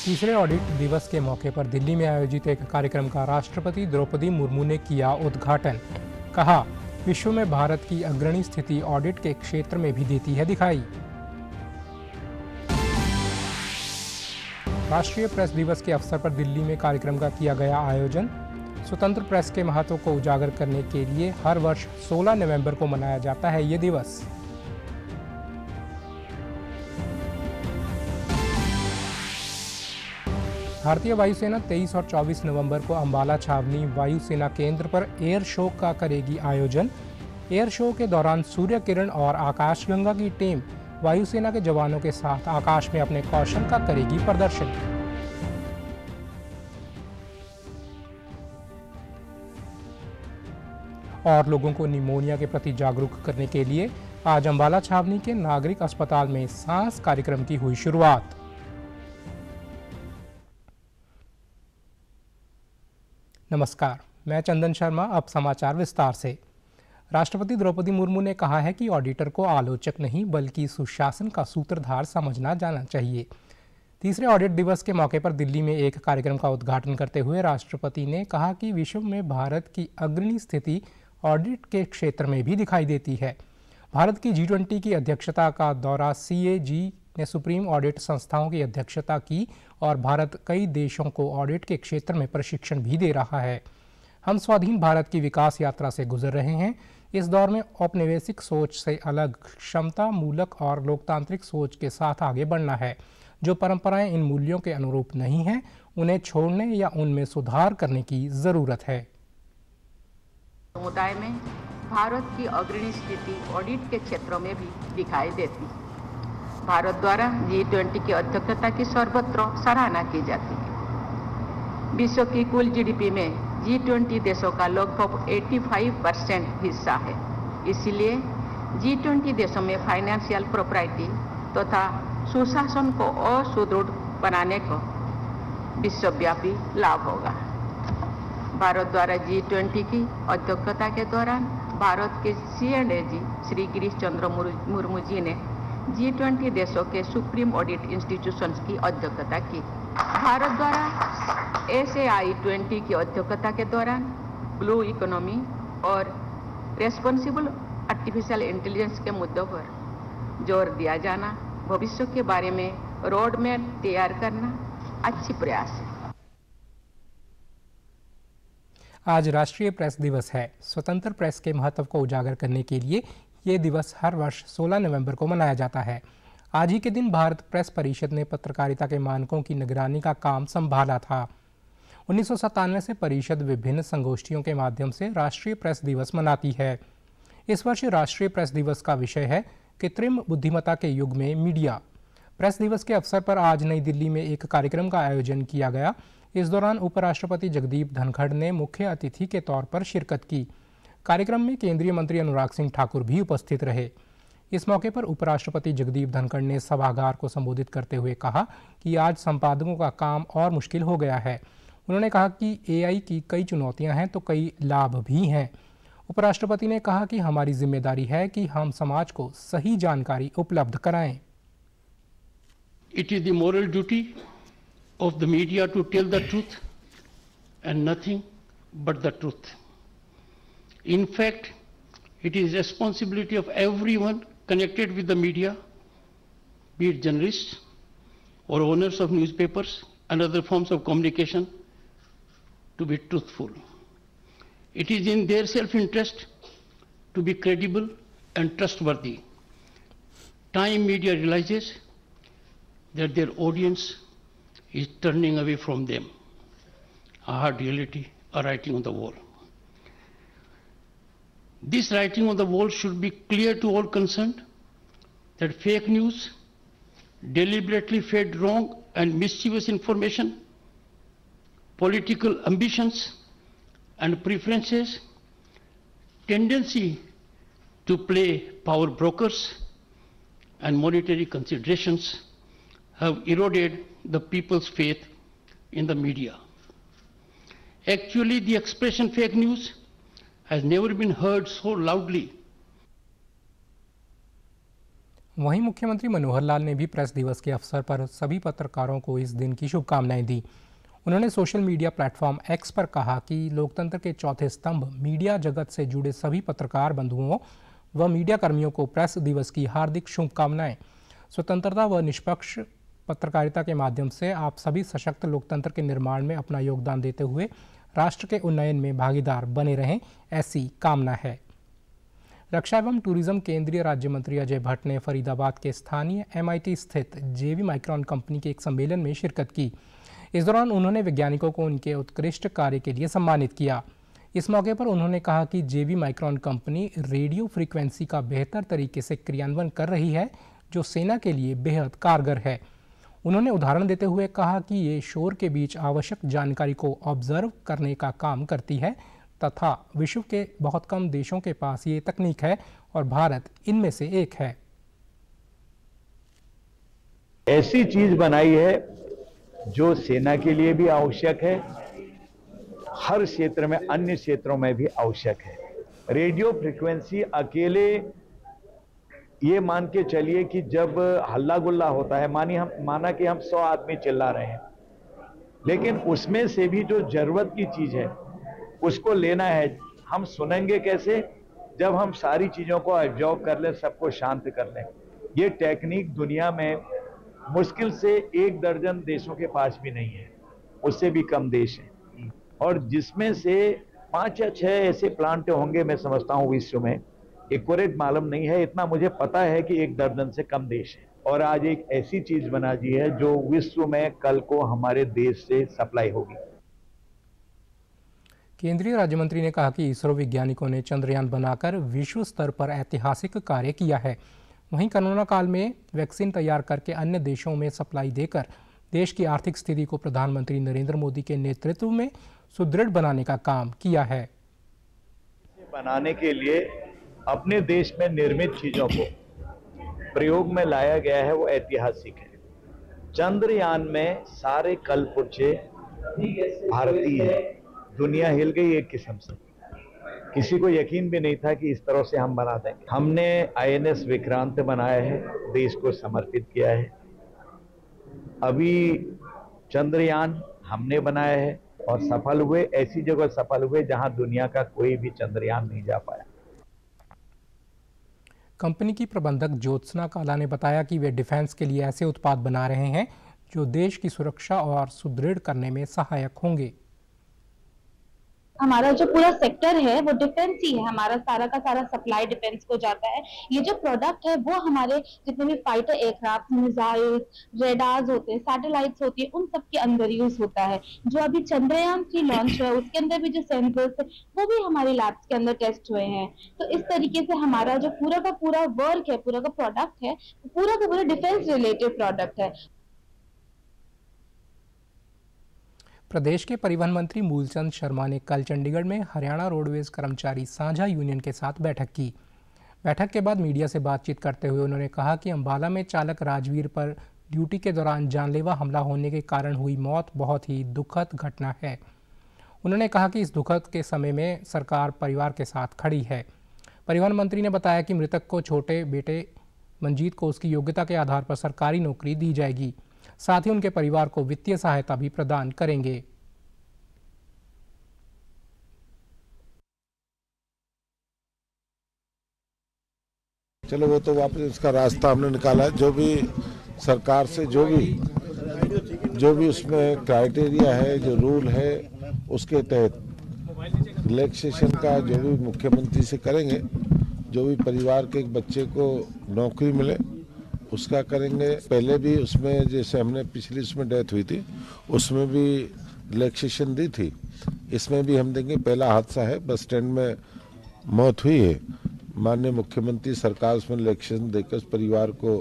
तीसरे ऑडिट दिवस के मौके पर दिल्ली में आयोजित एक कार्यक्रम का राष्ट्रपति द्रौपदी मुर्मू ने किया उद्घाटन। कहा, विश्व में भारत की अग्रणी स्थिति ऑडिट के क्षेत्र में भी देती है दिखाई। राष्ट्रीय प्रेस दिवस के अवसर पर दिल्ली में कार्यक्रम का किया गया आयोजन। स्वतंत्र प्रेस के महत्व को उजागर करने के लिए हर वर्ष 16 नवंबर को मनाया जाता है ये दिवस। भारतीय वायुसेना 23 और 24 नवंबर को अंबाला छावनी वायुसेना केंद्र पर एयर शो का करेगी आयोजन। एयर शो के दौरान सूर्य किरण और आकाशगंगा की टीम वायुसेना के जवानों के साथ आकाश में अपने कौशल का करेगी प्रदर्शन। और लोगों को निमोनिया के प्रति जागरूक करने के लिए आज अंबाला छावनी के नागरिक अस्पताल में सांस कार्यक्रम की हुई शुरुआत। नमस्कार, मैं चंदन शर्मा। अब समाचार विस्तार से। राष्ट्रपति द्रौपदी मुर्मू ने कहा है कि ऑडिटर को आलोचक नहीं बल्कि सुशासन का सूत्रधार समझना जाना चाहिए। तीसरे ऑडिट दिवस के मौके पर दिल्ली में एक कार्यक्रम का उद्घाटन करते हुए राष्ट्रपति ने कहा कि विश्व में भारत की अग्रणी स्थिति ऑडिट के क्षेत्र में भी दिखाई देती है। भारत की G20 की अध्यक्षता का दौरा CAG ने सुप्रीम ऑडिट संस्थाओं की अध्यक्षता की और भारत कई देशों को ऑडिट के क्षेत्र में प्रशिक्षण भी दे रहा है। हम स्वाधीन भारत की विकास यात्रा से गुजर रहे हैं। इस दौर में औपनिवेशिक सोच से अलग क्षमता मूलक और लोकतांत्रिक सोच के साथ आगे बढ़ना है। जो परंपराएं इन मूल्यों के अनुरूप नहीं हैं, उन्हें छोड़ने या उनमें सुधार करने की जरूरत है। समुदाय में भारत की अग्रणी स्थिति ऑडिट के क्षेत्रों में भी दिखाई देती है। भारत द्वारा G20 की अध्यक्षता की सर्वत्र सराहना की जाती है। विश्व की कुल GDP में G20 देशों का लगभग 85% हिस्सा है। इसलिए G20 देशों में फाइनेंशियल प्रोप्राइटी तथा सुशासन को और सुदृढ़ बनाने को विश्वव्यापी लाभ होगा। भारत द्वारा G20 की अध्यक्षता के दौरान भारत के CNAG श्री गिरीश चंद्र मुर्मू जी ने G20 देशों के सुप्रीम ऑडिट इंस्टीट्यूशंस की अध्यक्षता की। भारत द्वारा SAI-20 की अध्यक्षता के दौरान ब्लू इकोनॉमी और रेस्पॉन्सिबल आर्टिफिशियल इंटेलिजेंस के मुद्दों पर जोर दिया जाना, भविष्य के बारे में रोड मैप तैयार करना अच्छी प्रयास है। आज राष्ट्रीय प्रेस दिवस है। स्वतंत्र प्रेस के महत्व को उजागर करने के लिए ये दिवस हर वर्ष 16 नवंबर को मनाया जाता है। आज ही के दिन भारत प्रेस परिषद ने पत्रकारिता के मानकों की निगरानी का काम संभाला था। 1997 से परिषद विभिन्न संगोष्ठियों के माध्यम से राष्ट्रीय प्रेस दिवस मनाती है। इस वर्ष राष्ट्रीय प्रेस दिवस का विषय है कृत्रिम बुद्धिमत्ता के युग में मीडिया। प्रेस दिवस के अवसर पर आज नई दिल्ली में एक कार्यक्रम का आयोजन किया गया। इस दौरान उपराष्ट्रपति जगदीप धनखड़ ने मुख्य अतिथि के तौर पर शिरकत की। कार्यक्रम में केंद्रीय मंत्री अनुराग सिंह ठाकुर भी उपस्थित रहे। इस मौके पर उपराष्ट्रपति जगदीप धनखड़ ने सभागार को संबोधित करते हुए कहा कि आज संपादकों का काम और मुश्किल हो गया है। उन्होंने कहा कि AI की कई चुनौतियां हैं तो कई लाभ भी हैं। उपराष्ट्रपति ने कहा कि हमारी जिम्मेदारी है कि हम समाज को सही जानकारी उपलब्ध कराएं। It is the moral duty of the media to tell the truth and nothing but the truth. In fact, it is responsibility of everyone connected with the media, be it journalists or owners of newspapers and other forms of communication, to be truthful. It is in their self-interest to be credible and trustworthy. Time media realizes that their audience is turning away from them. A hard reality, a writing on the wall. This writing on the wall should be clear to all concerned that fake news, deliberately fed wrong and mischievous information, political ambitions and preferences, tendency to play power brokers and monetary considerations have eroded the people's faith in the media. Actually, the expression fake news has never been heard so loudly. वहीं मुख्यमंत्री मनोहर लाल ने भी press दिवस के अवसर पर सभी पत्रकारों को इस दिन की शुभकामनाएं दी। उन्होंने सोशल मीडिया प्लेटफॉर्म एक्स पर कहा कि लोकतंत्र के चौथे स्तंभ मीडिया जगत से जुड़े सभी पत्रकार बंधुओं व मीडिया कर्मियों को प्रेस दिवस की हार्दिक शुभकामनाएं। स्वतंत्रता व निष्पक्ष पत्रकारिता के माध्यम से आप सभी सशक्त लोकतंत्र के निर्माण में अपना योगदान देते हुए राष्ट्र के उन्नयन में भागीदार बने रहें, ऐसी कामना है। रक्षा एवं टूरिज्म केंद्रीय राज्य मंत्री अजय भट्ट ने फरीदाबाद के स्थानीय MIT स्थित जेवी माइक्रॉन कंपनी के एक सम्मेलन में शिरकत की। इस दौरान उन्होंने वैज्ञानिकों को उनके उत्कृष्ट कार्य के लिए सम्मानित किया। इस मौके पर उन्होंने कहा कि जेवी माइक्रॉन कंपनी रेडियो फ्रीक्वेंसी का बेहतर तरीके से क्रियान्वयन कर रही है, जो सेना के लिए बेहद कारगर है। उन्होंने उदाहरण देते हुए कहा कि ये शोर के बीच आवश्यक जानकारी को ऑब्जर्व करने का काम करती है तथा विश्व के बहुत कम देशों के पास ये तकनीक है और भारत इनमें से एक है। ऐसी चीज बनाई है जो सेना के लिए भी आवश्यक है, हर क्षेत्र में, अन्य क्षेत्रों में भी आवश्यक है। रेडियो फ्रीक्वेंसी अकेले ये मान के चलिए कि जब हल्ला गुल्ला होता है, माना कि हम 100 आदमी चिल्ला रहे हैं, लेकिन उसमें से भी जो जरूरत की चीज है उसको लेना है। हम सुनेंगे कैसे? जब हम सारी चीजों को ऑब्जर्व कर लें, सबको शांत कर लें। ये टेक्निक दुनिया में मुश्किल से 1 दर्जन देशों के पास भी नहीं है, उससे भी कम देश हैं, और जिसमें से 5 या 6 ऐसे प्लांट होंगे मैं समझता हूं विश्व में। एक्यूरेट मालूम नहीं है, इतना मुझे पता है कि 1 दर्जन से कम देश है। और आज एक ऐसी चीज बना दी है जो विश्व में कल को हमारे देश से सप्लाई होगी। केंद्रीय राज्य मंत्री ने कहा कि इसरो वैज्ञानिकों ने चंद्रयान बनाकर विश्व स्तर पर ऐतिहासिक कार्य किया है। वहीं कोरोना काल में वैक्सीन तैयार करके अन्य देशों में सप्लाई देकर देश की आर्थिक स्थिति को प्रधानमंत्री नरेंद्र मोदी के नेतृत्व में सुदृढ़ बनाने का काम किया है। बनाने के लिए अपने देश में निर्मित चीजों को प्रयोग में लाया गया है, वो ऐतिहासिक है। चंद्रयान में सारे कलपुर्जे भारतीय है। दुनिया हिल गई एक किस्म से, किसी को यकीन भी नहीं था कि इस तरह से हम बना देंगे। हमने INS विक्रांत बनाया है, देश को समर्पित किया है। अभी चंद्रयान हमने बनाया है और सफल हुए, ऐसी जगह सफल हुए जहां दुनिया का कोई भी चंद्रयान नहीं जा पाया। कंपनी की प्रबंधक ज्योत्सना काला ने बताया कि वे डिफेंस के लिए ऐसे उत्पाद बना रहे हैं जो देश की सुरक्षा और सुदृढ़ करने में सहायक होंगे। हमारा जो पूरा सेक्टर है वो डिफेंस ही है, हमारा सारा का सारा सप्लाई डिफेंस को जाता है। ये जो प्रोडक्ट है वो हमारे जितने भी फाइटर एयरक्राफ्ट, मिसाइल, रेडार्स होते हैं, सैटेलाइट्स होती है, उन सब के अंदर यूज होता है। जो अभी चंद्रयान 3 लॉन्च हुआ है उसके अंदर भी जो सेंसर्स है वो भी हमारी लैब्स के अंदर टेस्ट हुए हैं। तो इस तरीके से हमारा जो पूरा का पूरा वर्क है, पूरा का प्रोडक्ट है, पूरा का पूरा डिफेंस रिलेटेड प्रोडक्ट है। प्रदेश के परिवहन मंत्री मूलचंद शर्मा ने कल चंडीगढ़ में हरियाणा रोडवेज कर्मचारी साझा यूनियन के साथ बैठक की। बैठक के बाद मीडिया से बातचीत करते हुए उन्होंने कहा कि अंबाला में चालक राजवीर पर ड्यूटी के दौरान जानलेवा हमला होने के कारण हुई मौत बहुत ही दुखद घटना है। उन्होंने कहा कि इस दुखद के समय में सरकार परिवार के साथ खड़ी है। परिवहन मंत्री ने बताया कि मृतक को छोटे बेटे मंजीत को उसकी योग्यता के आधार पर सरकारी नौकरी दी जाएगी, साथ ही उनके परिवार को वित्तीय सहायता भी प्रदान करेंगे। चलो वो तो वापस इसका रास्ता हमने निकाला है। जो भी सरकार से जो भी उसमें क्राइटेरिया है, जो रूल है, उसके तहत रिलैक्सेशन का जो भी मुख्यमंत्री से करेंगे, जो भी परिवार के एक बच्चे को नौकरी मिले उसका करेंगे। पहले भी उसमें जैसे हमने पिछली उसमें डेथ हुई थी उसमें भी रिलैक्सेशन दी थी, इसमें भी हम देंगे। पहला हादसा है, बस स्टैंड में मौत हुई है, माननीय मुख्यमंत्री सरकार उसमें रिलैक्सेशन देकर उस परिवार को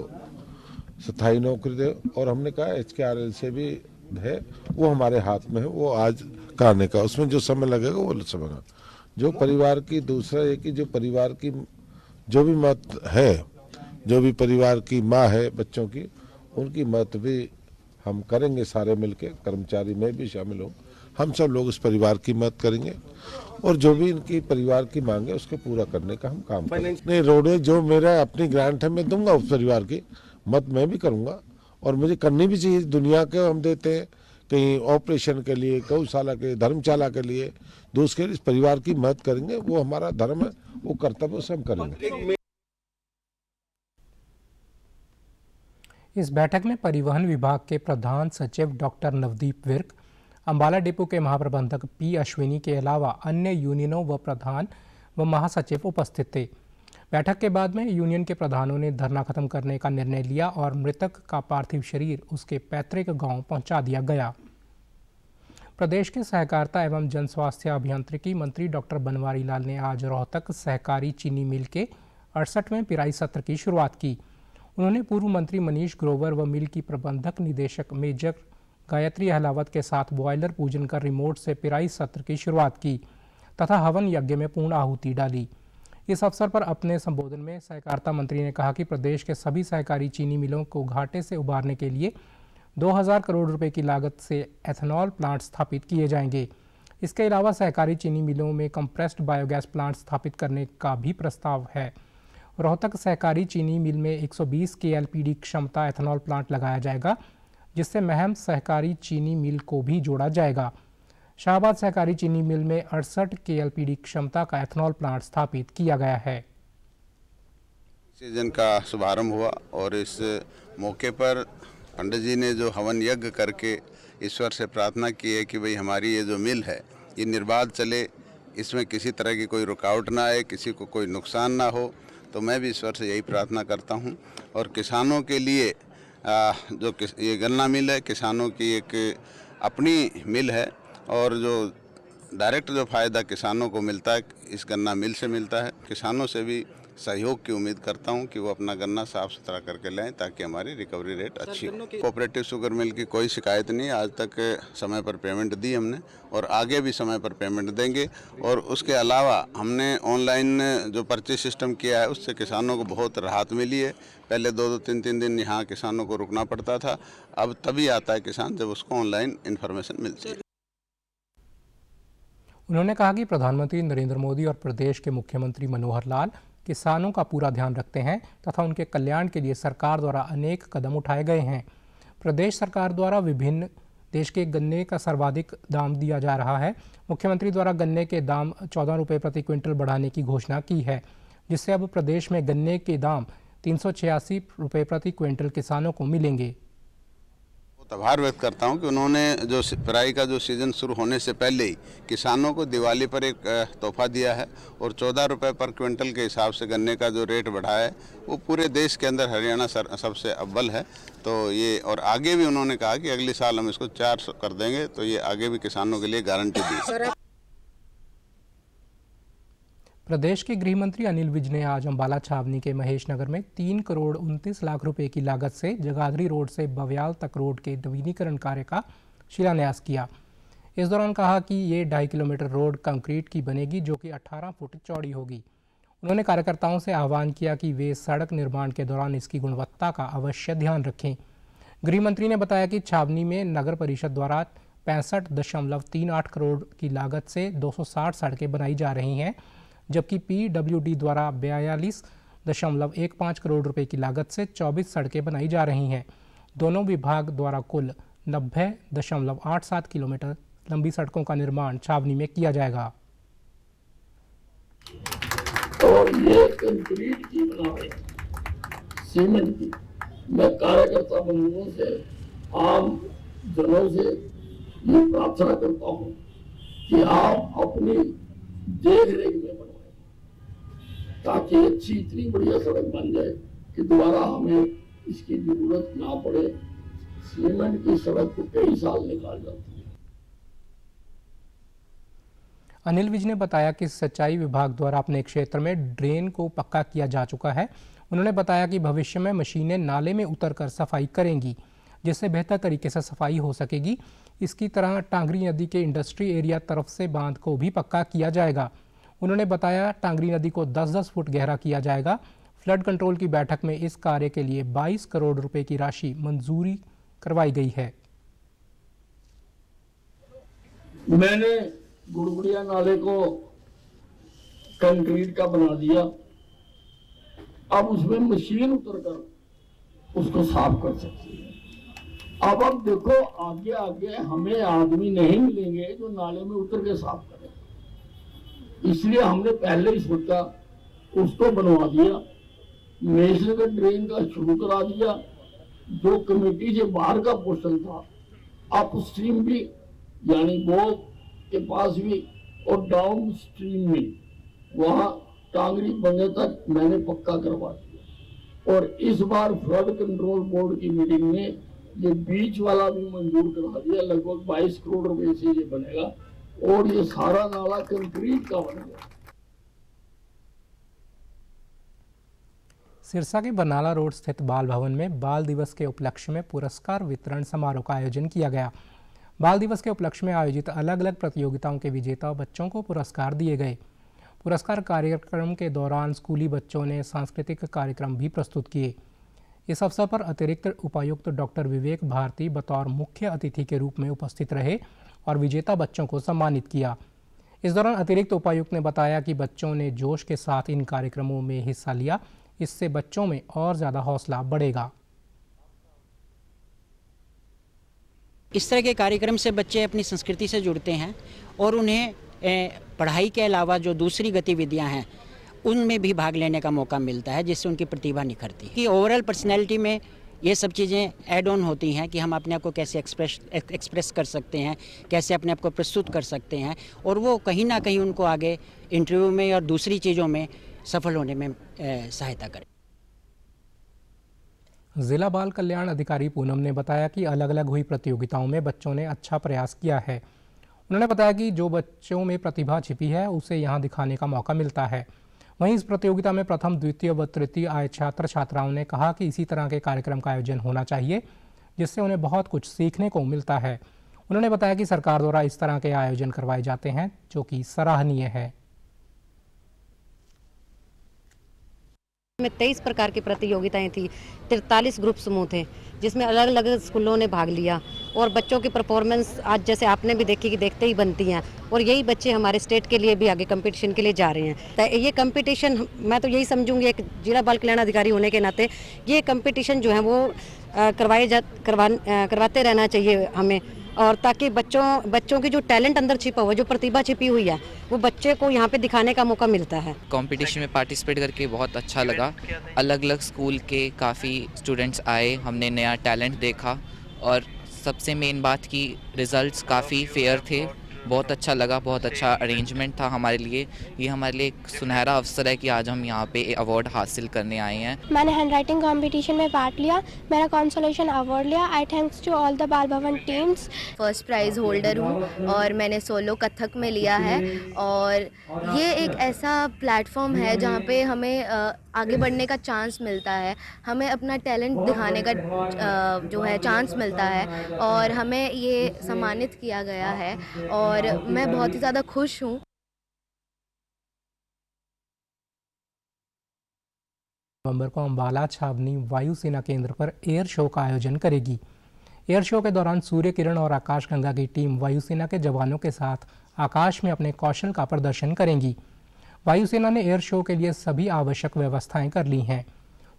स्थायी नौकरी दे। और हमने कहा HKRL से भी है, वो हमारे हाथ में है, वो आज करने का, उसमें जो समय लगेगा वो समय। जो परिवार की दूसरा है कि जो परिवार की जो भी मौत है, जो भी परिवार की माँ है बच्चों की, उनकी मौत भी हम करेंगे सारे मिलके, कर्मचारी में भी शामिल हो। हम सब लोग इस परिवार की मदद करेंगे और जो भी इनकी परिवार की मांग है उसको पूरा करने का हम काम करेंगे। नहीं, रोडें जो मेरा अपनी ग्रांट है मैं दूंगा उस परिवार की मदद मैं भी करूंगा और मुझे करनी भी चाहिए। दुनिया के हम देते हैं कहीं ऑपरेशन के लिए, गौशाला के, धर्मशाला के लिए, दूसरे इस परिवार की मदद करेंगे। वो हमारा धर्म है, वो कर्तव्य उसे हम करेंगे। इस बैठक में परिवहन विभाग के प्रधान सचिव डॉक्टर नवदीप विर्क, अंबाला डिपो के महाप्रबंधक पी अश्विनी के अलावा अन्य यूनियनों व प्रधान व महासचिव उपस्थित थे। बैठक के बाद में यूनियन के प्रधानों ने धरना खत्म करने का निर्णय लिया और मृतक का पार्थिव शरीर उसके पैतृक गांव पहुंचा दिया गया। प्रदेश के सहकारिता एवं जन स्वास्थ्य अभियांत्रिकी मंत्री डॉक्टर बनवारी लाल ने आज रोहतक सहकारी चीनी मिल के 68वें पिराई सत्र की शुरुआत की। उन्होंने पूर्व मंत्री मनीष ग्रोवर व मिल की प्रबंधक निदेशक मेजर गायत्री अहलावत के साथ बॉयलर पूजन कर रिमोट से पिराई सत्र की शुरुआत की तथा हवन यज्ञ में पूर्ण आहुति डाली। इस अवसर पर अपने संबोधन में सहकारिता मंत्री ने कहा कि प्रदेश के सभी सहकारी चीनी मिलों को घाटे से उबारने के लिए 2000 करोड़ रुपए की लागत से एथेनॉल प्लांट स्थापित किए जाएंगे। इसके अलावा सहकारी चीनी मिलों में कंप्रेस्ड बायोगैस प्लांट स्थापित करने का भी प्रस्ताव है। रोहतक सहकारी चीनी मिल में 120 KLPD क्षमता एथेनॉल प्लांट लगाया जाएगा, जिससे महम सहकारी चीनी मिल को भी जोड़ा जाएगा। शाहबाद सहकारी चीनी मिल में 68 KLPD क्षमता का एथेनॉल प्लांट स्थापित किया गया है। सीजन का शुभारंभ हुआ और इस मौके पर पंडित जी ने जो हवन यज्ञ करके ईश्वर से प्रार्थना की है कि भाई हमारी ये जो मिल है ये निर्बाध चले, इसमें किसी तरह की कोई रुकावट ना आए, किसी को कोई नुकसान ना हो। तो मैं भी ईश्वर से यही प्रार्थना करता हूँ। और किसानों के लिए जो ये गन्ना मिल है, किसानों की एक अपनी मिल है और जो डायरेक्ट जो फ़ायदा किसानों को मिलता है इस गन्ना मिल से मिलता है। किसानों से भी सहयोग की उम्मीद करता हूं कि वो अपना गन्ना साफ़ सुथरा करके लाएं ताकि हमारी रिकवरी रेट अच्छी हो। कोऑपरेटिव शुगर मिल की कोई शिकायत नहीं, आज तक समय पर पेमेंट दी हमने और आगे भी समय पर पेमेंट देंगे। और उसके अलावा हमने ऑनलाइन जो परचेज सिस्टम किया है उससे किसानों को बहुत राहत मिली है। पहले 2-2, 3-3 दिन यहाँ किसानों को रुकना पड़ता था, अब तभी आता है किसान जब उसको ऑनलाइन इन्फॉर्मेशन मिलती है। उन्होंने कहा कि प्रधानमंत्री नरेंद्र मोदी और प्रदेश के मुख्यमंत्री मनोहर लाल किसानों का पूरा ध्यान रखते हैं तथा उनके कल्याण के लिए सरकार द्वारा अनेक कदम उठाए गए हैं। प्रदेश सरकार द्वारा विभिन्न देश के गन्ने का सर्वाधिक दाम दिया जा रहा है। मुख्यमंत्री द्वारा गन्ने के दाम 14 रुपये प्रति क्विंटल बढ़ाने की घोषणा की है, जिससे अब प्रदेश में गन्ने के दाम 386 रुपये प्रति क्विंटल किसानों को मिलेंगे। आभार व्यक्त करता हूं कि उन्होंने जो पिराई का जो सीज़न शुरू होने से पहले ही किसानों को दिवाली पर एक तोहफा दिया है और 14 रुपये पर क्विंटल के हिसाब से गन्ने का जो रेट बढ़ाया है वो पूरे देश के अंदर हरियाणा सबसे अव्वल है। तो ये और आगे भी उन्होंने कहा कि अगले साल हम इसको 400 कर देंगे, तो ये आगे भी किसानों के लिए गारंटी दी। प्रदेश के गृह मंत्री अनिल विज ने आज अंबाला छावनी के महेश नगर में 3 करोड़ 29 लाख रुपए की लागत से जगाधरी रोड से बव्याल तक रोड के नवीनीकरण कार्य का शिलान्यास किया। इस दौरान कहा कि ये 2.5 किलोमीटर रोड कंक्रीट की बनेगी, जो कि 18 फुट चौड़ी होगी। उन्होंने कार्यकर्ताओं से आह्वान किया कि वे सड़क निर्माण के दौरान इसकी गुणवत्ता का अवश्य ध्यान रखें। गृह मंत्री ने बताया कि छावनी में नगर परिषद द्वारा 65.38 करोड़ की लागत से 260 सड़कें बनाई जा रही हैं, जबकि PWD द्वारा 42.15 करोड़ रुपए की लागत से 24 सड़कें बनाई जा रही हैं। दोनों विभाग द्वारा कुल 90.87 किलोमीटर लंबी सड़कों का निर्माण छावनी में किया जाएगा। और ये कंक्रीट की बनावे, सीमेंट की, मैं कार्यकर्ता बंधुओं से, आम जनों से ये प्रार्थना करता हूँ कि आप अपनी देख रेख में बनवाएं ताकि अच्छी इतनी बढ़िया सड़क बन जाए कि दोबारा हमें इसकी जरूरत ना पड़े। सीमेंट की सड़क को कई साल निकाल जाती है। अनिल विज ने बताया कि सिंचाई विभाग द्वारा अपने क्षेत्र में ड्रेन को पक्का किया जा चुका है। उन्होंने बताया कि भविष्य में मशीनें नाले में उतरकर सफाई करेंगी, जिससे बेहतर तरीके से सफाई हो सकेगी। इसकी तरह टांगरी नदी के इंडस्ट्री एरिया तरफ से बांध को भी पक्का किया जाएगा। उन्होंने बताया टांगरी नदी को 10-10 फुट गहरा किया जाएगा। फ्लड कंट्रोल की बैठक में इस कार्य के लिए 22 करोड़ रुपए की राशि मंजूरी करवाई गई है। मैंने गुड़गुड़िया नाले को कंक्रीट का बना दिया। अब उसमें मशीन उतरकर उसको साफ कर सकती है। अब देखो आगे आगे हमें आदमी नहीं मिलेंगे जो नाले में उतर के साफ करें, इसलिए हमने पहले ही सोचा उसको बनवा दिया। नेशनल का ड्रेन का शुरू करा दिया। जो कमेटी से बाहर का पोर्शन था अप स्ट्रीम भी यानी बोर के पास भी और डाउन स्ट्रीम में वहां टांगरी बनने तक मैंने पक्का करवा दिया। और इस बार फ्लड कंट्रोल बोर्ड की मीटिंग में ये बीच वाला भी मंजूर करा दिया। लगभग 22 करोड़ रुपए से ये बनेगा और ये सारा नाला कंक्रीट का बनेगा। सिरसा के बरनाला रोड स्थित बाल भवन में बाल दिवस के उपलक्ष्य में पुरस्कार वितरण समारोह का आयोजन किया गया। बाल दिवस के उपलक्ष्य में आयोजित अलग अलग प्रतियोगिताओं के विजेता बच्चों को पुरस्कार दिए गए। पुरस्कार कार्यक्रम के दौरान स्कूली बच्चों ने सांस्कृतिक कार्यक्रम भी प्रस्तुत किए। इस अवसर पर अतिरिक्त उपायुक्त डॉक्टर विवेक भारती बतौर मुख्य अतिथि के रूप में उपस्थित रहे और विजेता बच्चों को सम्मानित किया। इस दौरान अतिरिक्त उपायुक्त ने बताया कि बच्चों ने जोश के साथ इन कार्यक्रमों में हिस्सा लिया। इससे बच्चों में और ज़्यादा हौसला बढ़ेगा। इस तरह के कार्यक्रम से बच्चे अपनी संस्कृति से जुड़ते हैं और उन्हें पढ़ाई के अलावा जो दूसरी गतिविधियां हैं उनमें भी भाग लेने का मौका मिलता है, जिससे उनकी प्रतिभा निखरती है। कि ओवरऑल पर्सनैलिटी में ये सब चीज़ें ऐड ऑन होती हैं कि हम अपने आप को कैसे एक्सप्रेस कर सकते हैं, कैसे अपने आप को प्रस्तुत कर सकते हैं, और वो कहीं ना कहीं उनको आगे इंटरव्यू में और दूसरी चीज़ों में सफल होने में सहायता करें। जिला बाल कल्याण अधिकारी पूनम ने बताया कि अलग अलग हुई प्रतियोगिताओं में बच्चों ने अच्छा प्रयास किया है। उन्होंने बताया कि जो बच्चों में प्रतिभा छिपी है उसे यहां दिखाने का मौका मिलता है। वहीं इस प्रतियोगिता में प्रथम, द्वितीय व तृतीय आए छात्र छात्राओं ने कहा कि इसी तरह के कार्यक्रम का आयोजन होना चाहिए, जिससे उन्हें बहुत कुछ सीखने को मिलता है। उन्होंने बताया कि सरकार द्वारा इस तरह के आयोजन करवाए जाते हैं, जो कि सराहनीय है। में 23 प्रकार की प्रतियोगिताएं थी, 43 ग्रुप समूह थे, जिसमें अलग अलग स्कूलों ने भाग लिया। और बच्चों की परफॉर्मेंस आज जैसे आपने भी देखी कि देखते ही बनती हैं, और यही बच्चे हमारे स्टेट के लिए भी आगे कंपटीशन के लिए जा रहे हैं। तो ये कंपटीशन मैं तो यही समझूंगी एक जिला बाल कल्याण अधिकारी होने के नाते ये कंपटीशन जो है वो करवाते रहना चाहिए हमें, और ताकि बच्चों की जो टैलेंट अंदर छिपा हुआ, जो प्रतिभा छिपी हुई है, वो बच्चे को यहाँ पे दिखाने का मौका मिलता है। कंपटीशन में पार्टिसिपेट करके बहुत अच्छा लगा। अलग अलग स्कूल के काफ़ी स्टूडेंट्स आए, हमने नया टैलेंट देखा और सबसे मेन बात की रिजल्ट्स काफ़ी फेयर थे। बहुत अच्छा लगा, बहुत अच्छा अरेंजमेंट था हमारे लिए। ये हमारे लिए एक सुनहरा अवसर है कि आज हम यहाँ पे अवार्ड हासिल करने आए हैं। मैंने हैंड राइटिंग कॉम्पिटिशन में पार्ट लिया, मेरा कंसोलेशन अवार्ड लिया। I thanks to all the Bal Bhavan teams. First prize holder हूँ और मैंने सोलो कथक में लिया है। और ये एक ऐसा प्लेटफॉर्म है जहाँ पे हमें आगे बढ़ने का चांस मिलता है, हमें अपना टैलेंट दिखाने का जो है चांस मिलता है, और हमें ये सम्मानित किया गया है और मैं बहुत ही ज़्यादा खुश हूँ। नवंबर को अंबाला छावनी वायुसेना केंद्र पर एयर शो का आयोजन करेगी। एयर शो के दौरान सूर्य किरण और आकाशगंगा की टीम वायुसेना के जवानों के साथ आकाश में अपने कौशल का प्रदर्शन करेंगी। वायुसेना ने एयर शो के लिए सभी आवश्यक व्यवस्थाएं कर ली हैं।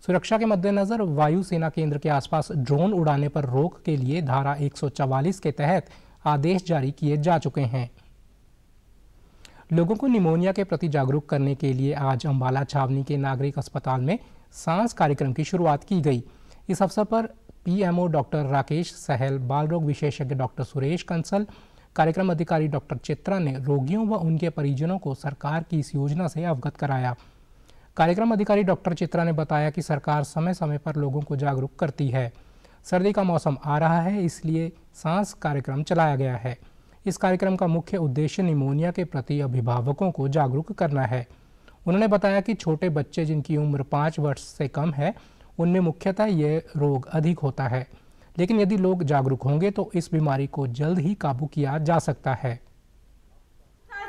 सुरक्षा के मद्देनजर वायुसेना केंद्र के आसपास ड्रोन उड़ाने पर रोक के लिए धारा 144 के तहत आदेश जारी किए जा चुके हैं। लोगों को निमोनिया के प्रति जागरूक करने के लिए आज अंबाला छावनी के नागरिक अस्पताल में सांस कार्यक्रम की शुरुआत की गई। इस अवसर पर पीएमओ डॉक्टर राकेश सहल, बाल रोग विशेषज्ञ डॉक्टर सुरेश कंसल, कार्यक्रम अधिकारी डॉक्टर चित्रा ने रोगियों व उनके परिजनों को सरकार की इस योजना से अवगत कराया। कार्यक्रम अधिकारी डॉक्टर चित्रा ने बताया कि सरकार समय समय पर लोगों को जागरूक करती है। सर्दी का मौसम आ रहा है, इसलिए सांस कार्यक्रम चलाया गया है। इस कार्यक्रम का मुख्य उद्देश्य निमोनिया के प्रति अभिभावकों को जागरूक करना है। उन्होंने बताया कि छोटे बच्चे जिनकी उम्र 5 वर्ष से कम है, उनमें मुख्यतः ये रोग अधिक होता है, लेकिन यदि लोग जागरूक होंगे तो इस बीमारी को जल्द ही काबू किया जा सकता है।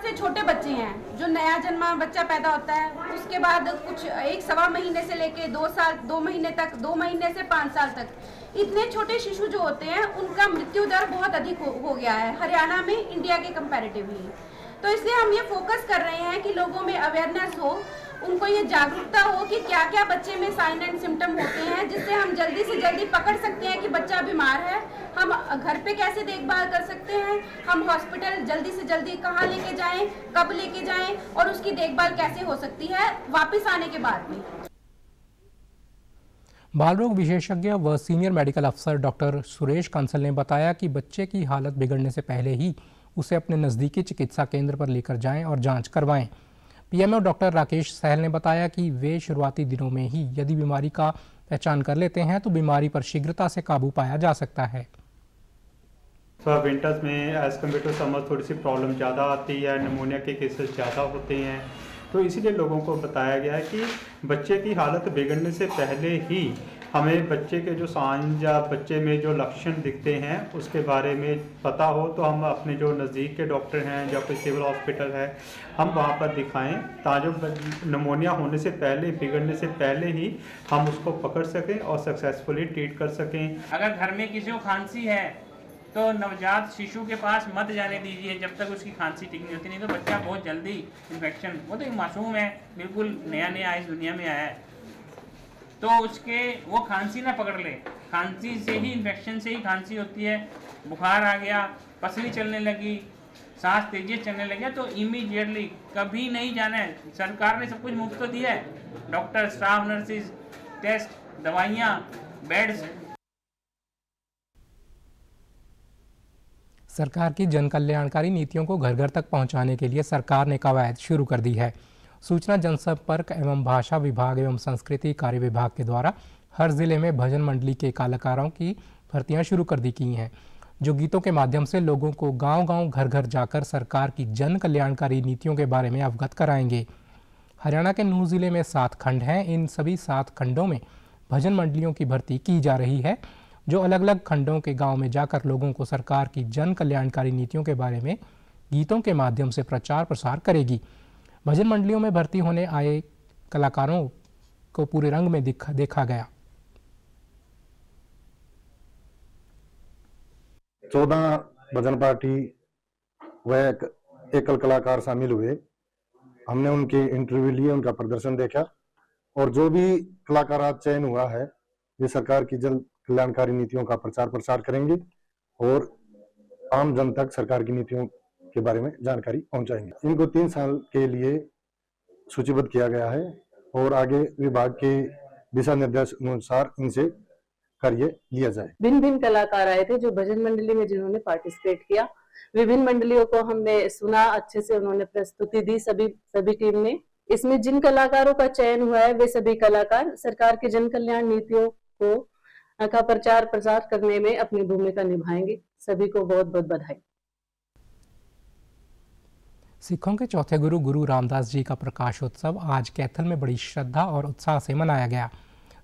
से छोटे बच्चे हैं, जो नया जन्मा बच्चा पैदा होता है उसके उसके बाद कुछ 1-1.25 महीने से लेके 2 साल 2 महीने तक, 2 महीने से 5 साल तक इतने छोटे शिशु जो होते हैं उनका मृत्यु दर बहुत अधिक हो गया है हरियाणा में इंडिया के कंपैरेटिवली। तो इसलिए हम ये फोकस कर रहे हैं कि लोगों में अवेयरनेस हो, उनको ये जागरूकता हो कि क्या क्या बच्चे में साइन एंड सिम्टम होते हैं, जिससे हम जल्दी से जल्दी पकड़ सकते हैं कि बच्चा बीमार है, हम घर पे कैसे देखभाल कर सकते हैं, हम हॉस्पिटल जल्दी से जल्दी कहाँ लेके जाएं, कब लेके जाएं और उसकी देखभाल कैसे हो सकती है वापस आने के बाद में। बाल रोग विशेषज्ञ व सीनियर मेडिकल अफसर डॉक्टर सुरेश कंसल ने बताया कि बच्चे की हालत बिगड़ने से पहले ही उसे अपने नज़दीकी चिकित्सा केंद्र पर लेकर जाएं और जांच करवाएं। पीएमओ डॉक्टर राकेश सहल ने बताया कि वे शुरुआती दिनों में ही यदि बीमारी का पहचान कर लेते हैं तो बीमारी पर शीघ्रता से काबू पाया जा सकता है। विंटर्स में एज कम्पेयर टू समर थोड़ी सी प्रॉब्लम ज़्यादा आती है, निमोनिया के केसेस ज़्यादा होते हैं, तो इसीलिए लोगों को बताया गया है कि बच्चे की हालत बिगड़ने से पहले ही हमें बच्चे के जो साइन या बच्चे में जो लक्षण दिखते हैं उसके बारे में पता हो तो हम अपने जो नज़दीक के डॉक्टर हैं या कोई सिविल हॉस्पिटल है हम वहाँ पर दिखाएं, ताकि निमोनिया होने से पहले, बिगड़ने से पहले ही हम उसको पकड़ सकें और सक्सेसफुली ट्रीट कर सकें। अगर घर में किसी को खांसी है तो नवजात शिशु के पास मत जाने दीजिए जब तक उसकी खांसी ठीक नहीं होती, नहीं तो बच्चा बहुत जल्दी इन्फेक्शन, वो तो एक मासूम है, बिल्कुल नया नया इस दुनिया में आया है, तो उसके वो खांसी ना पकड़ ले, खांसी से ही इन्फेक्शन से ही खांसी होती है, बुखार आ गया, पसली चलने लगी, सांस तेजी चलने लगे तो इमीडिएटली कभी नहीं जाना है। सरकार ने सब कुछ मुफ्त तो दिया है, डॉक्टर, स्टाफ, नर्सिस, टेस्ट, दवाइयाँ, बेड्स। सरकार की जन कल्याणकारी नीतियों को घर घर तक पहुंचाने के लिए सरकार ने कवायद शुरू कर दी है। सूचना जनसंपर्क एवं भाषा विभाग एवं संस्कृति कार्य विभाग के द्वारा हर जिले में भजन मंडली के कलाकारों की भर्तियां शुरू कर दी गई हैं, जो गीतों के माध्यम से लोगों को गांव-गांव, घर-घर जाकर सरकार की जन कल्याणकारी नीतियों के बारे में अवगत कराएंगे। हरियाणा के नूह जिले में 7 खंड हैं। इन सभी 7 खंडों में भजन मंडलियों की भर्ती की जा रही है, जो अलग अलग खंडों के गांव में जाकर लोगों को सरकार की जन कल्याणकारी नीतियों के बारे में गीतों के माध्यम से प्रचार प्रसार करेगी। भजन मंडलियों में भर्ती होने आए कलाकारों को पूरे रंग में देखा गया। 14 भजन पार्टी व एकल कलाकार शामिल हुए। हमने उनके इंटरव्यू लिए, उनका प्रदर्शन देखा और जो भी कलाकार आज चयन हुआ है ये सरकार की जन कल्याणकारी नीतियों का प्रचार प्रसार करेंगे और आम जन तक सरकार की नीतियों के बारे में जानकारी पहुंचाएंगे। इनको 3 साल के लिए सूचीबद्ध किया गया है और आगे विभाग के दिशा निर्देश अनुसार इनसे कार्य लिया जाए। भिन्न भिन्न कलाकार आए थे जो भजन मंडली में जिन्होंने पार्टिसिपेट किया। विभिन्न मंडलियों को हमने सुना, अच्छे से उन्होंने प्रस्तुति दी सभी टीम ने। इसमें जिन कलाकारों का चयन हुआ है वे सभी कलाकार सरकार के जन कल्याण नीतियों का प्रचार प्रसार करने में अपनी भूमिका निभाएंगे। सभी को बहुत बहुत बधाई। सिखों के चौथे गुरु गुरु रामदास जी का प्रकाशोत्सव आज कैथल में बड़ी श्रद्धा और उत्साह से मनाया गया।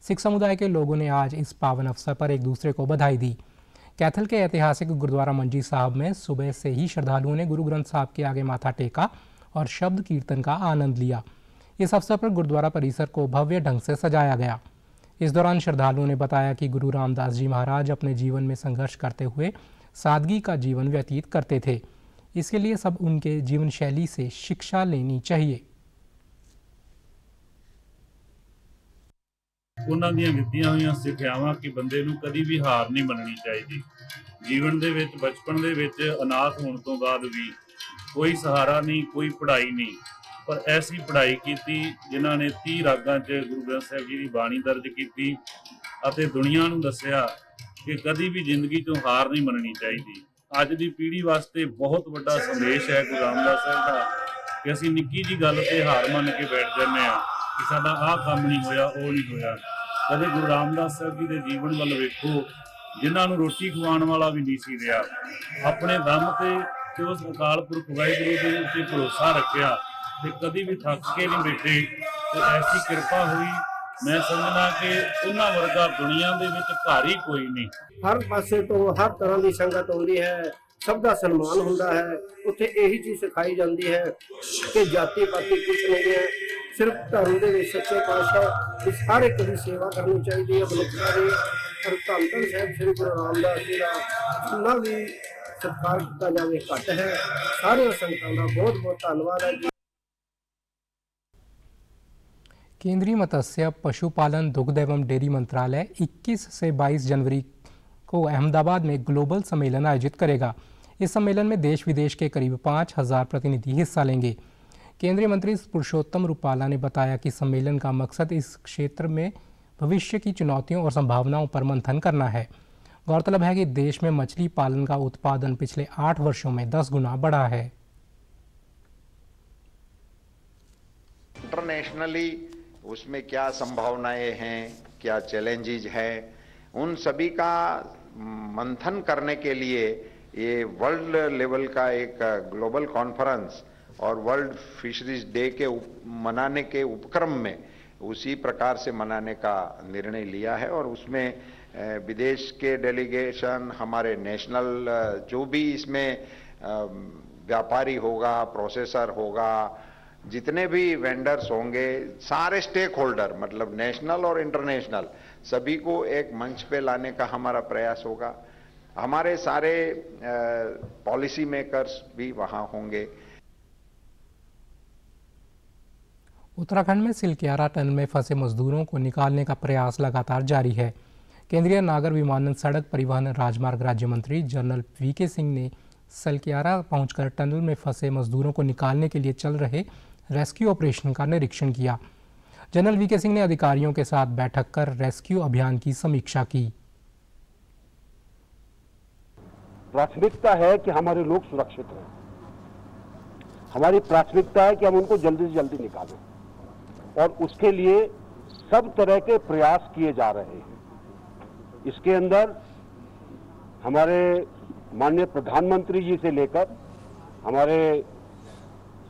सिख समुदाय के लोगों ने आज इस पावन अवसर पर एक दूसरे को बधाई दी। कैथल के ऐतिहासिक गुरुद्वारा मंजी साहब में सुबह से ही श्रद्धालुओं ने गुरु ग्रंथ साहब के आगे माथा टेका और शब्द कीर्तन का आनंद लिया। इस अवसर पर गुरुद्वारा परिसर को भव्य ढंग से सजाया गया। इस दौरान श्रद्धालुओं ने बताया कि गुरु रामदास जी महाराज अपने जीवन में संघर्ष करते हुए सादगी का जीवन व्यतीत करते थे। इसके लिए सब उनके जीवन शैली से शिक्षा लेनी चाहिए। ਉਹਨਾਂ ਦੀਆਂ ਦਿੱਤੀਆਂ ਹੋਈਆਂ ਸਿੱਖਿਆਵਾਂ ਕਿ ਬੰਦੇ ਨੂੰ ਕਦੀ ਵੀ ਹਾਰ ਨਹੀਂ ਮੰਨਣੀ ਚਾਹੀਦੀ। ਜੀਵਨ ਦੇ ਵਿੱਚ ਬਚਪਨ ਦੇ ਵਿੱਚ ਅਨਾਥ ਹੋਣ ਤੋਂ ਬਾਅਦ ਵੀ ਕੋਈ ਸਹਾਰਾ ਨਹੀਂ, ਕੋਈ ਪੜ੍ਹਾਈ ਨਹੀਂ, ਪਰ ਐਸੀ ਪੜ੍ਹਾਈ ਕੀਤੀ ਜਿਨ੍ਹਾਂ ਨੇ 30 ਰਾਗਾਂ 'ਚ ਗੁਰੂ ਗ੍ਰੰਥ ਸਾਹਿਬ ਜੀ ਦੀ ਬਾਣੀ ਦਰਜ ਕੀਤੀ ਅਤੇ ਦੁਨੀਆ ਨੂੰ ਦੱਸਿਆ ਕਿ ਕਦੀ ਵੀ ਜ਼ਿੰਦਗੀ 'ਚੋਂ ਹਾਰ ਨਹੀਂ ਮੰਨਣੀ ਚਾਹੀਦੀ। ਅੱਜ ਦੀ ਪੀੜ੍ਹੀ ਵਾਸਤੇ ਬਹੁਤ ਵੱਡਾ ਸੰਦੇਸ਼ ਹੈ ਗੁਰੂ ਰਾਮਦਾਸ ਸਾਹਿਬ ਦਾ ਕਿ ਅਸੀਂ ਨਿੱਕੀ ਜਿਹੀ ਗੱਲ ਤੇ ਹਾਰ ਮੰਨ ਕੇ ਬੈਠ ਜਾਂਦੇ ਹਾਂ ਕਿ ਸਾਡਾ ਆਹ ਕੰਮ ਨਹੀਂ ਹੋਇਆ, ਉਹ ਨਹੀਂ ਹੋਇਆ। ਕਦੇ ਗੁਰੂ ਰਾਮਦਾਸ ਸਾਹਿਬ ਜੀ ਦੇ ਜੀਵਨ ਵੱਲ ਵੇਖੋ, ਜਿਨ੍ਹਾਂ ਨੂੰ ਰੋਟੀ ਖਵਾਉਣ ਵਾਲਾ ਵੀ ਨਹੀਂ ਸੀ ਰਿਹਾ, ਆਪਣੇ ਦਮ ਤੇ ਉਸ ਅਕਾਲ ਪੁਰਖ ਵਾਹਿਗੁਰੂ ਦੇ ਉੱਤੇ ਭਰੋਸਾ ਰੱਖਿਆ ਤੇ ਕਦੀ ਵੀ ਥੱਕ ਕੇ ਨਹੀਂ ਬੈਠੇ ਤੇ ਐਸੀ ਕਿਰਪਾ ਹੋਈ। ਮੈਂ ਸਮਝਦਾ ਕਿ ਉਹਨਾਂ ਵਰਗਾ ਦੁਨੀਆ ਦੇ ਵਿੱਚ ਘਰ ਹੀ ਕੋਈ ਨਹੀਂ। ਹਰ ਪਾਸੇ ਤੋਂ ਹਰ ਤਰ੍ਹਾਂ ਦੀ ਸੰਗਤ ਆਉਂਦੀ ਹੈ, ਸਭ ਦਾ ਸਨਮਾਨ ਹੁੰਦਾ ਹੈ। ਉੱਥੇ ਇਹੀ ਚੀਜ਼ ਸਿਖਾਈ ਜਾਂਦੀ ਹੈ ਕਿ ਜਾਤੀ ਪਾਤੀ ਕੁਛ ਨਹੀਂ ਹੈ, सिर्फ धर्म ਦੇ ਵਿੱਚ ਸੱਚੇ ਪਾਤਸ਼ਾਹ ਇਸ ਹਰ ਇੱਕ ਦੀ ਸੇਵਾ ਕਰਨੀ ਚਾਹੀਦੀ ਹੈ ਬਲੁਕਾ ਦੀ ਔਰ ਧੰਨ ਧੰਨ ਸਾਹਿਬ ਸ੍ਰੀ ਗੁਰੂ ਰਾਮਦਾਸ ਜੀ ਦਾ ਜਿੰਨਾ ਵੀ ਸਤਿਕਾਰ ਕੀਤਾ ਜਾਵੇ ਘੱਟ ਹੈ ਸਾਰੀਆਂ ਸੰਗਤਾਂ ਦਾ ਬਹੁਤ ਬਹੁਤ ਧੰਨਵਾਦ ਹੈ ਜੀ। केंद्रीय मत्स्य पशुपालन दुग्ध एवं डेयरी मंत्रालय 21 से 22 जनवरी को अहमदाबाद में ग्लोबल सम्मेलन आयोजित करेगा। इस सम्मेलन में देश विदेश के करीब 5000 प्रतिनिधि हिस्सा लेंगे। केंद्रीय मंत्री पुरुषोत्तम रुपाला ने बताया कि सम्मेलन का मकसद इस क्षेत्र में भविष्य की चुनौतियों और संभावनाओं पर मंथन करना है। गौरतलब है कि देश में मछली पालन का उत्पादन पिछले 8 वर्षों में 10 गुना बढ़ा है। इंटरनेशनली उसमें क्या संभावनाएं हैं, क्या चैलेंजेस हैं, उन सभी का मंथन करने के लिए ये वर्ल्ड लेवल का एक ग्लोबल कॉन्फ्रेंस और वर्ल्ड फिशरीज डे के मनाने के उपक्रम में उसी प्रकार से मनाने का निर्णय लिया है। और उसमें विदेश के डेलीगेशन, हमारे नेशनल जो भी इसमें व्यापारी होगा, प्रोसेसर होगा, जितने भी वेंडर्स होंगे, सारे स्टेक होल्डर मतलब नेशनल और इंटरनेशनल सभी को एक मंच पे लाने का हमारा प्रयास होगा। हमारे सारे पॉलिसी मेकर्स भी वहां होंगे। उत्तराखंड में सिलक्यारा टनल में फंसे मजदूरों को निकालने का प्रयास लगातार जारी है। केंद्रीय नागर विमानन, सड़क परिवहन, राजमार्ग राज्य मंत्री जनरल वीके सिंह ने सिलक्यारा पहुंचकर टनल में फंसे मजदूरों को निकालने के लिए चल रहे रेस्क्यू ऑपरेशन का निरीक्षण किया। जनरल वीके सिंह ने अधिकारियों के साथ बैठक कर रेस्क्यू अभियान की समीक्षा की। प्राथमिकता है कि हमारे लोग सुरक्षित रहें। हमारी प्राथमिकता है कि हम उनको जल्दी से जल्दी निकालें और उसके लिए सब तरह के प्रयास किए जा रहे हैं। इसके अंदर हमारे माननीय प्रधानमंत्री जी से लेकर हमारे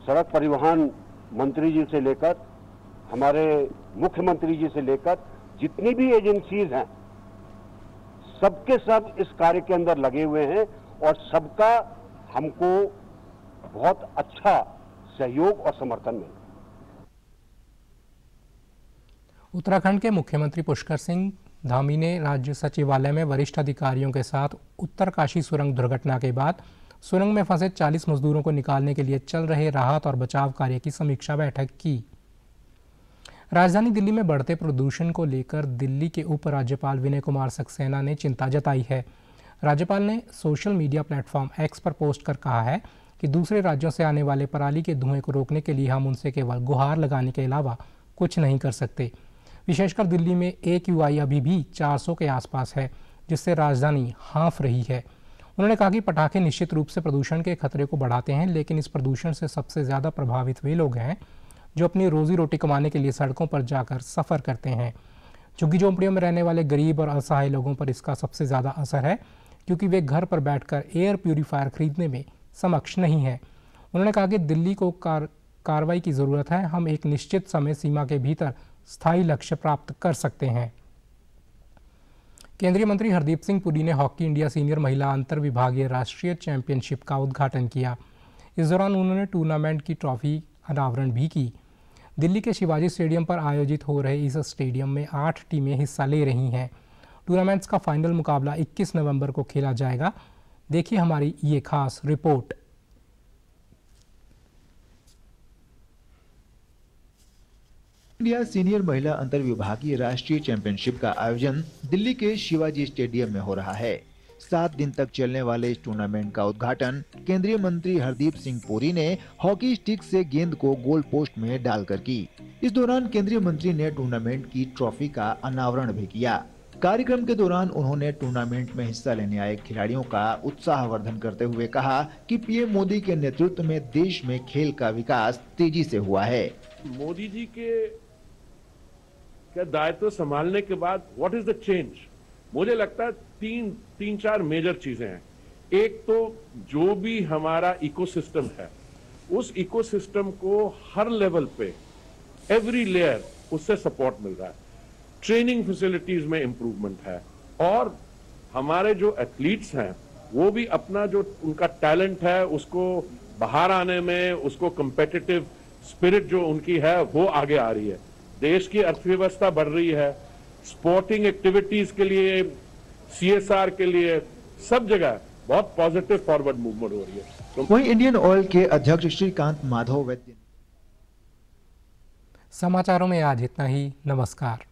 सड़क परिवहन मंत्री जी से लेकर हमारे मुख्यमंत्री जी से लेकर जितनी भी एजेंसीज हैं सबके सब इस कार्य के अंदर लगे हुए हैं और सबका हमको बहुत अच्छा सहयोग और समर्थन मिला। उत्तराखंड के मुख्यमंत्री पुष्कर सिंह धामी ने राज्य सचिवालय में वरिष्ठ अधिकारियों के साथ उत्तरकाशी सुरंग दुर्घटना के बाद सुरंग में फंसे 40 मजदूरों को निकालने के लिए चल रहे राहत और बचाव कार्य की समीक्षा बैठक की। राजधानी दिल्ली में बढ़ते प्रदूषण को लेकर दिल्ली के उपराज्यपाल विनय कुमार सक्सेना ने चिंता जताई है। राज्यपाल ने सोशल मीडिया प्लेटफॉर्म एक्स पर पोस्ट कर कहा है कि दूसरे राज्यों से आने वाले पराली के धुएं को रोकने के लिए हम उनसे केवल गुहार लगाने के अलावा कुछ नहीं कर सकते। विशेषकर दिल्ली में AQI अभी भी 400 के आसपास है, जिससे राजधानी हाँफ रही है। उन्होंने कहा कि पटाखे निश्चित रूप से प्रदूषण के खतरे को बढ़ाते हैं, लेकिन इस प्रदूषण से सबसे ज़्यादा प्रभावित वे लोग हैं जो अपनी रोजी रोटी कमाने के लिए सड़कों पर जाकर सफ़र करते हैं। झुग्गी झोंपड़ियों में रहने वाले गरीब और असहाय लोगों पर इसका सबसे ज़्यादा असर है, क्योंकि वे घर पर बैठकर एयर प्यूरीफायर खरीदने में समक्ष नहीं है। उन्होंने कहा कि दिल्ली को कार्रवाई की ज़रूरत है। हम एक निश्चित समय सीमा के भीतर स्थायी लक्ष्य प्राप्त कर सकते हैं। केंद्रीय मंत्री हरदीप सिंह पुरी ने हॉकी इंडिया सीनियर महिला अंतर विभागीय राष्ट्रीय चैंपियनशिप का उद्घाटन किया। इस दौरान उन्होंने टूर्नामेंट की ट्रॉफी अनावरण भी की। दिल्ली के शिवाजी स्टेडियम पर आयोजित हो रहे इस स्टेडियम में 8 टीमें हिस्सा ले रही हैं। टूर्नामेंट्स का फाइनल मुकाबला 21 नवंबर को खेला जाएगा। देखिए हमारी ये खास रिपोर्ट। इंडिया सीनियर महिला अंतर विभागीय राष्ट्रीय चैंपियनशिप का आयोजन दिल्ली के शिवाजी स्टेडियम में हो रहा है। 7 दिन तक चलने वाले इस टूर्नामेंट का उद्घाटन केंद्रीय मंत्री हरदीप सिंह पुरी ने हॉकी स्टिक से गेंद को गोल पोस्ट में डालकर की। इस दौरान केंद्रीय मंत्री ने टूर्नामेंट की ट्रॉफी का अनावरण भी किया। कार्यक्रम के दौरान उन्होंने टूर्नामेंट में हिस्सा लेने आए खिलाड़ियों का उत्साहवर्धन करते हुए कहा कि पीएम मोदी के नेतृत्व में देश में खेल का विकास तेजी से हुआ है। मोदी जी के दायित्व संभालने के बाद व्हाट इज द चेंज, मुझे लगता है तीन चार मेजर चीजें हैं। एक तो जो भी हमारा इकोसिस्टम है, उस इकोसिस्टम को हर लेवल पे एवरी लेयर उससे सपोर्ट मिल रहा है। ट्रेनिंग फैसिलिटीज में इंप्रूवमेंट है और हमारे जो एथलीट्स हैं वो भी अपना जो उनका टैलेंट है उसको बाहर आने में, उसको कम्पिटिटिव स्पिरिट जो उनकी है वो आगे आ रही है। देश की अर्थव्यवस्था बढ़ रही है, स्पोर्टिंग एक्टिविटीज के लिए, CSR के लिए, सब जगह बहुत पॉजिटिव फॉरवर्ड मूवमेंट हो रही है। वहीं इंडियन ऑयल के अध्यक्ष श्रीकांत माधव वैद्य। समाचारों में आज इतना ही। नमस्कार।